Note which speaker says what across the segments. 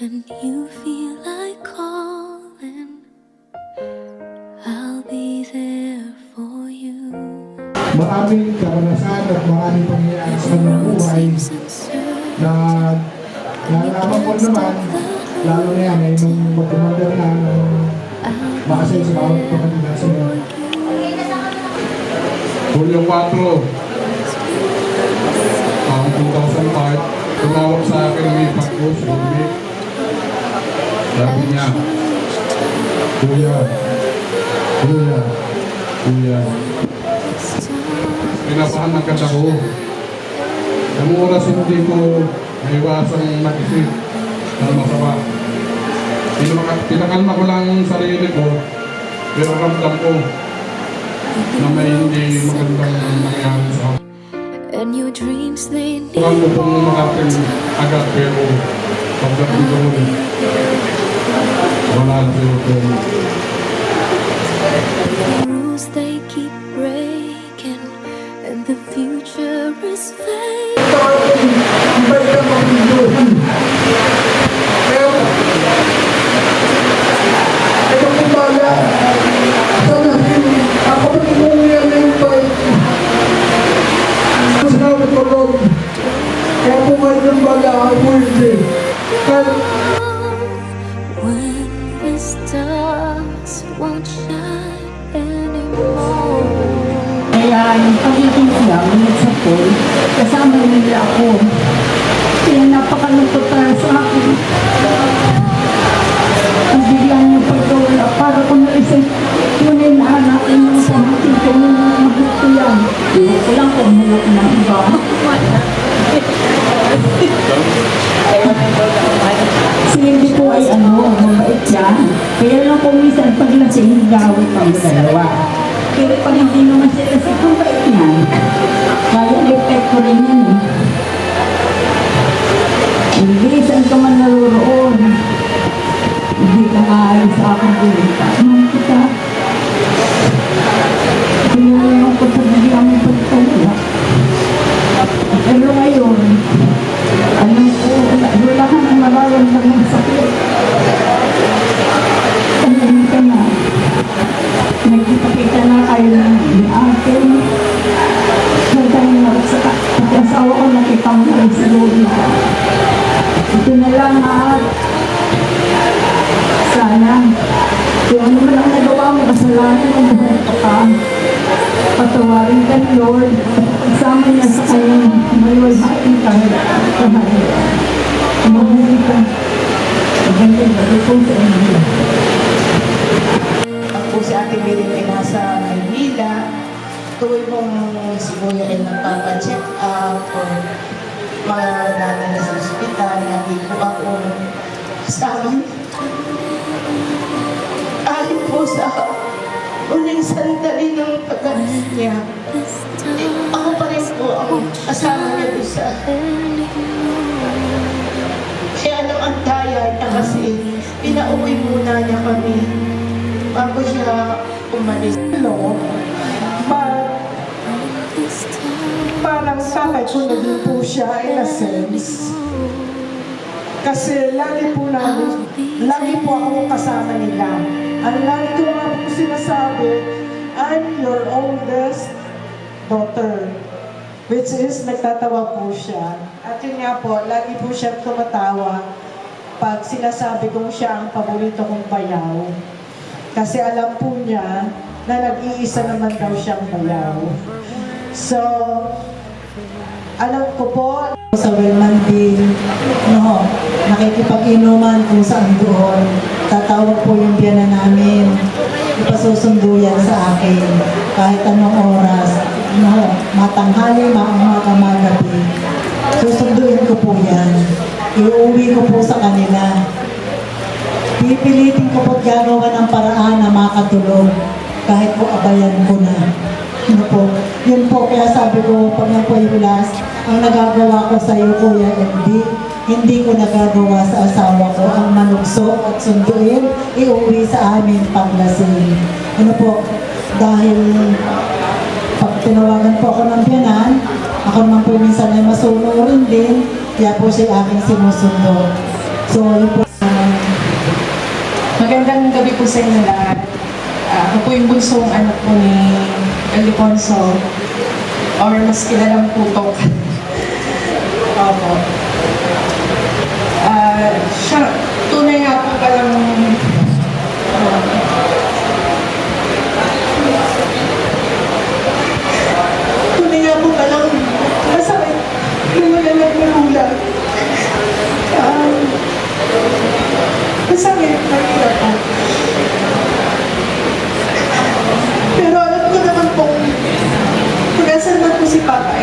Speaker 1: When you feel like calling, I'll be there for you.
Speaker 2: Maraming karanasan at maraming pangyayari sa kanyang buhay na nalaman ko naman, lalo na yan ay nung magkumandar na makasay sa bawat pagkatilang sa mga.
Speaker 3: Hulyo 4, ang 2005, tumawag sa akin ng ipat ko, si Dominic. Sabi niya, Kuya, pinapahan ng kata ko. Ang oras hindi ko naiwasang mag-isip na masama. Pinakalma ko lang ang sarili ko, pero ramdam ko na may hindi magandang nangyari sa akin.
Speaker 1: And your dreams, they need
Speaker 3: Tukan ko pong makating agad, pero pagdating ko rin, wala na pero
Speaker 1: rules, they keep breaking, and the future is fake. When the stars won't shine anymore.
Speaker 4: Kaya yung pagiging niya, minsan po, kasama nila ako. Kaya napakalungkot para sa akin. Ang bigyan niyo pagkawala para kung naisip, tunay na hanapin ng pamangkin ko ng mahal ko yan. Hindi ko lang kung hulog ng iba. Si Hindi po ay mabait yan. Kaya lang kung minsan paglasing, gawin pang dalawa. Pero pag hindi naman siya kasi kung bait niyan, kaya na-effect ko rin yan eh. Hindi, saan ka man naroon? Hindi ka maayos sa akin kulita. Mahal kita. Pinalaman ko sa bigyan mo pagkawala. Pero ngayon, alam ko, wala ka nang mararamdaman ng sakit. Alam ka na. Nagkita-kita na kayo ng akin. Hanggang nakasaka. At asawa ko nakita mo na sa loob ka. Ito na lang at sana kung ano man ang nagawa mo, kasalanan ang buhay ka. Patawarin ka ni Lord. Pagsama niya sa kanyang maliwalhain ka. Mabuhay ka. Magandang gabi po sa inyo.
Speaker 5: Ako si Ate Mirin ay nasa Maynila. Tuloy mong si Kuya ay nagpapacheck up or marami na sa ospital. Nandito po ako sa amin. Aling po sa uling sandali ng pag-alis niya. Ako pa rin po ang kasama niya doon sa kaya nung ang daya na kasi pinauwi muna niya kami bago siya umalis.
Speaker 6: Parang sakay ko na din po siya in a sense. Kasi lagi po ako kasama nila. Ang lagi ko nga po sinasabi, I'm your oldest daughter. Which is, nagtatawa po siya. At yun nga po, lagi po siya tumatawa pag sinasabi kong siya ang paborito kong bayaw. Kasi alam po niya na nag-iisa naman daw siyang bayaw. So, alam ko po,
Speaker 5: Sa Wilmanding, nakikipag-inuman kung saan doon. Tatawag po yung biyana namin. Ipasusundo yan sa akin. Kahit anong oras. Matanghali, maaga, magabi. Susunduin ko po yan. Iuwi ko po sa kanila. Pipilitin ko po gagawa ng paraan na makatulog. Kahit po abayan ko na. Yun po, kaya sabi ko, pag yan po yung last, ang nagagawa ko sa iyo, Kuya MD, hindi ko nagagawa sa asawa ko ang manugso at sunduin, iuwi sa amin paglasing. Dahil pag tinawagan po ako ng biyanan, ako naman po minsan ay masunurin din, kaya po siya aking sinusundo. So, yun po,
Speaker 7: Magandang gabi po sa inyo lahat. Ako po yung bunsong anak po ni Eliponso, or mas kilalang Putok. Opo. Siya, tunay nga po palang tunay nga po palang masakit yung malalang magulang. Masakit, mahirap po. Pero alam ko naman pong kung nasan man po si Papa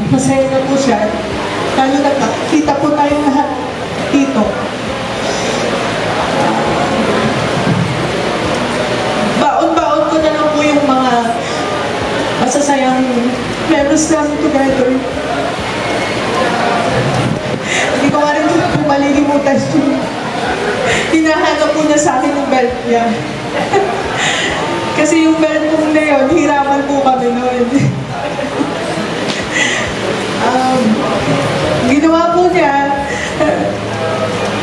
Speaker 7: masaya na po siya. Lalo na nakikita po tayong lahat dito. Baon-baon ko na lang po yung mga masasayang memories namin together. Hindi ko nga rin po malilimutan yung hinahanap po niya sa akin yung belt niya. Kasi yung belt po na yun, hirapan po kami noon. Ginawa po niya,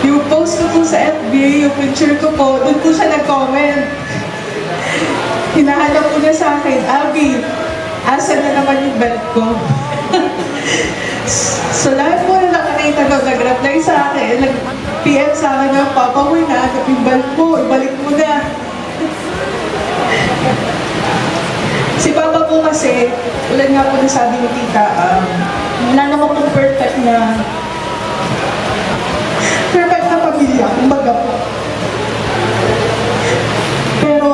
Speaker 7: yung post ko po sa FB, yung picture ko po, doon po siya nag-comment. Hinahanap po niya sa akin, Abby, asa na naman yung belt ko? So lahat po na nakakita ko, nag-reply sa akin, nag-PM sa akin na, Papa, huy na, yung belt mo, ibalik mo na. Si Papa po kasi, ulan nga po na sabi ni Tita, wala naman pong perfect na pamilya, kumbaga po. Pero,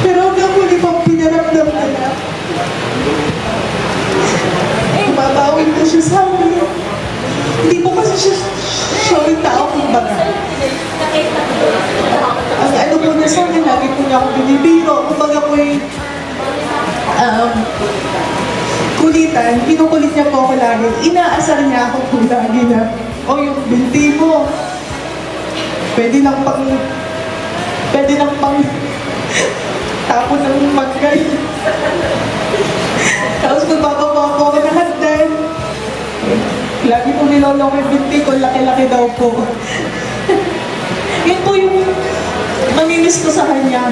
Speaker 7: hanggang huli pang pinaramdam na na. Mabawi po siya sa amin. Hindi po kasi siya yung tao, kumbaga. Ang ano po niya sa akin, lagi po niya ako binibiro. Kumbaga po yung kulitan, kinukulit niya po ako lagi. Inaasar niya ako po lagi na, yung binti mo. Pwede lang pang tapon ng magkay. Tapos magpapakuha po ako ng hagdan. Lagi po nilolong yung binti ko, laki-laki daw po. Yun po yung mamimiss ko sa kanya.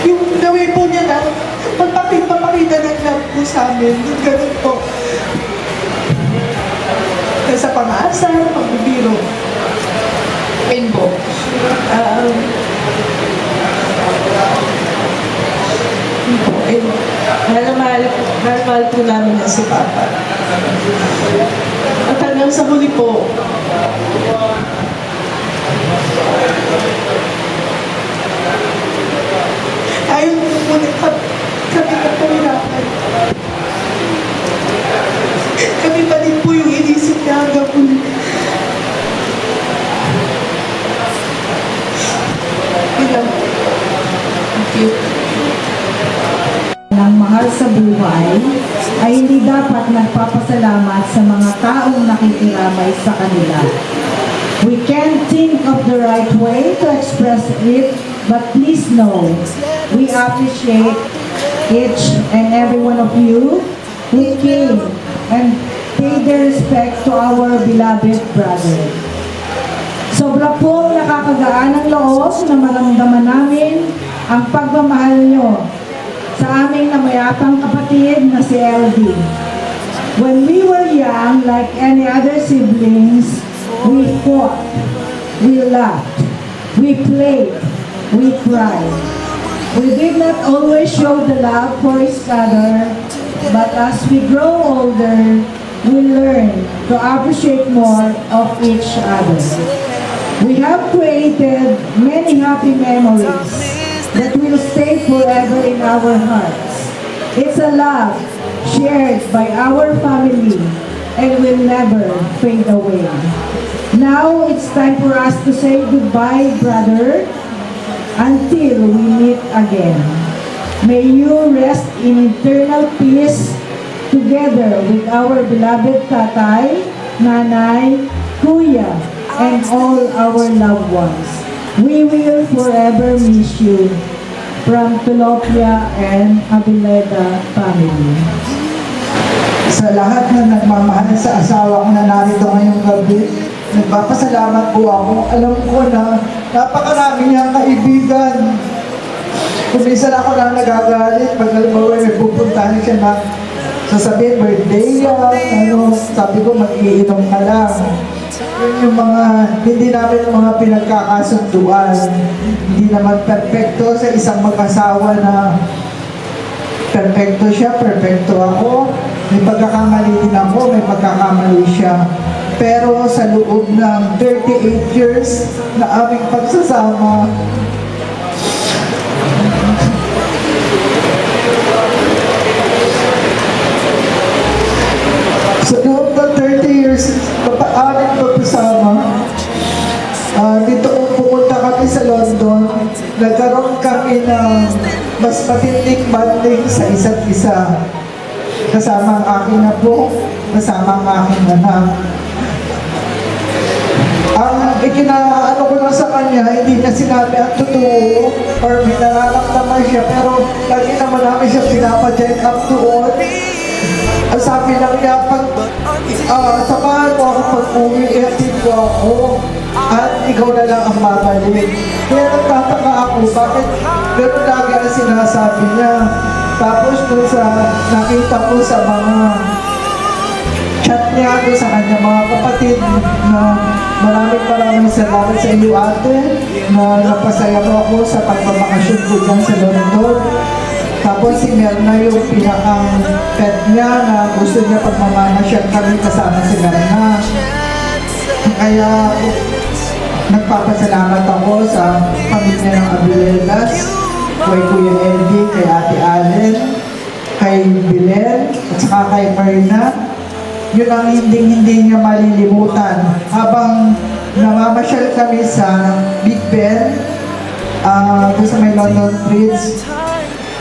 Speaker 7: Yung gawin po niya na papakita ng love po sa amin. Yung ganun po. Sa pang-aasar, pagbibiro. Yun po. Mahal po namin na si Papa. At hanggang sa huli po, ayaw po muna kami kapahirapan. Kami pa din po yung inisip na hanggang huli. Yun lang. Thank you.
Speaker 4: Ng mahal sa buhay ay hindi dapat nagpapasalamat sa mga taong nakikiramay sa kanila. We can't think of the right way to express it, but please know, we appreciate each and every one of you who came and paid their respect to our beloved brother. Sobra pong nakakagaan ng loob na maramdaman namin ang pagmamahal nyo sa aming namayapang kapatid na si LD. When we were young, like any other siblings, we fought, we laughed, we played, we cried. We did not always show the love for each other, but as we grow older, we learn to appreciate more of each other. We have created many happy memories that will stay forever in our hearts. It's a love shared by our family and will never fade away. Now it's time for us to say goodbye, brother, until we meet again. May you rest in eternal peace together with our beloved tatay, nanay, kuya, and all our loved ones. We will forever miss you.
Speaker 5: from Tulopia and Abileda family.
Speaker 6: Sa lahat na nagmamahal sa asawa ko na narito ngayong gabi, nagpapasalamat po ako. Alam ko na napakarami niyang kaibigan. Kung minsan ako lang nagagalit, pag halimbawa may pupuntahan siya na sasabihin, birthday yan, sabi ko mag-iinom ka lang. Yun yung mga, hindi namin yung mga pinagkakasunduan. Hindi naman perfecto sa isang mag-asawa na perfecto siya, perfecto ako. May pagkakamali din ako, may pagkakamali siya. Pero sa loob ng 38 years na aming pagsasama, sa loob ng 30 years na aming pagsasama, dito pumunta kami sa London, nagkaroon kami ng mas matinding banding sa isa't isa. Kasama ang aking apo, kasama ang aking anak. Ang ikinaano ko lang sa kanya, hindi niya sinabi ang totoo or may nararamdaman siya, pero lagi naman namin siya pinapacheck up doon. Ang sabi lang niya, samahan mo ako pag-uwi, ihatid ko ako, at ikaw na lang ang babalik. Kaya nagtataka ako, bakit gano'n lagi ang sinasabi niya. Tapos doon sa nakita ko sa mga chat niya doon sa kanya mga kapatid na maraming salamat sa iyo ate na napasaya mo ako sa pagbabakasyon ko dyan sa London. Tapos si Merna yung pinakang pet niya na gusto niya pagmamanasyal kami kasama si Merna. Kaya nagpapasalamat ako sa pamilya ng Abiledas, kay Kuya Eddie, kay Ate Allen, kay Bilen, at saka kay Marina. Yun ang hindi niya malilimutan. Habang namamasyal kami sa Big Ben, doon sa may London Bridge,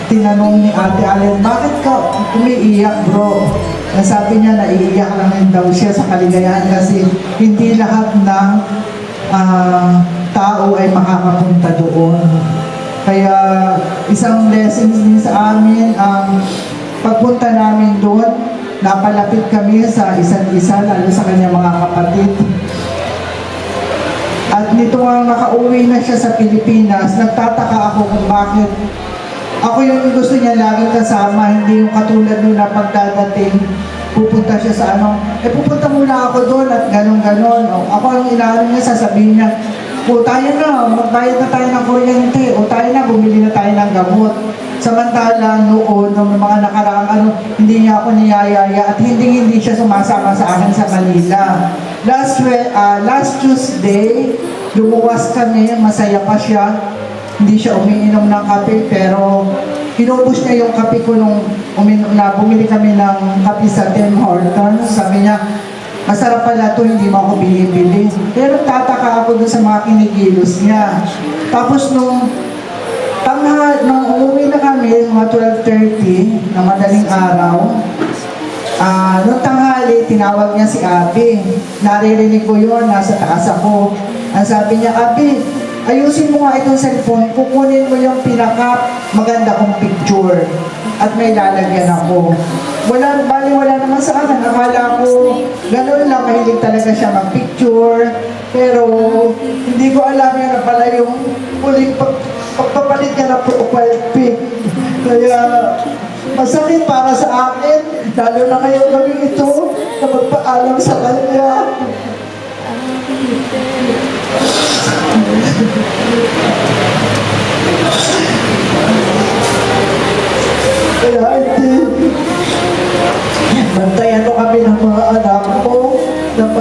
Speaker 6: tinanong ni Ate Allen, bakit ka umiiyak bro? Nasabi niya na iiyak lang din daw siya sa kaligayahan kasi hindi lahat ng tao ay makakapunta doon. Kaya isang lesson din sa amin ang pagpunta namin doon, napalapit kami sa isa't isa, lalo sa kanyang mga kapatid. At nito nga nakauwi na siya sa Pilipinas, nagtataka ako kung bakit ako yung gusto niya laging kasama, hindi yung katulad nung na pagdadating, pupunta siya sa pupunta muna ako doon at ganon-ganon. Ako ang inaano niya, sasabihin niya, tayo na, magbayad na tayo ng kuryente, tayo na, bumili na tayo ng gamot. Samantalang noon, ng mga nakaraang hindi niya ako niyayaya at hindi siya sumasama sa akin sa Manila. Last Tuesday, lumuwas kami, masaya pa siya. Hindi siya umiinom ng kape, pero inubos niya yung kape ko nung bumili kami ng kape sa Tim Hortons. Sabi niya, masarap pala ito, hindi mo ako binibili. Pero tataka ako dun sa mga kinikilos niya. Tapos nung umuwi na kami, mga 12:30 na madaling araw, nung tanghali, tinawag niya si Abi. Naririnig ko yun, nasa taas ako. Ang sabi niya, Abi, ayusin mo nga itong cellphone, kukunin mo yung maganda kong picture at may lalagyan ako. Wala naman sa akin. Akala ko, gano'n lang, mahilig talaga siya mag-picture. Pero, hindi ko alam yan na pala yung huling pagpapalit niya ng profile pic. Kaya, masakit para sa akin, lalo na ngayong gawin ito, na magpaalam sa kanya. Kaya hindi, bantayan mo kami ng mga anak ko, ng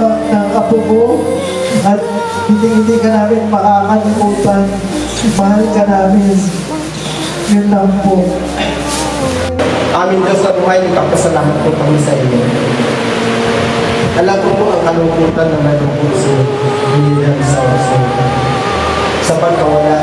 Speaker 6: apo ko, at hindi ka namin makakalimutan. Mahal ka namin. Yun lang po.
Speaker 8: Amin Diyos sa buhay, nagpapasalamat po kami sa iyo. Alam ko po ang kalungkutan na nalungkot sa William sa pagkawala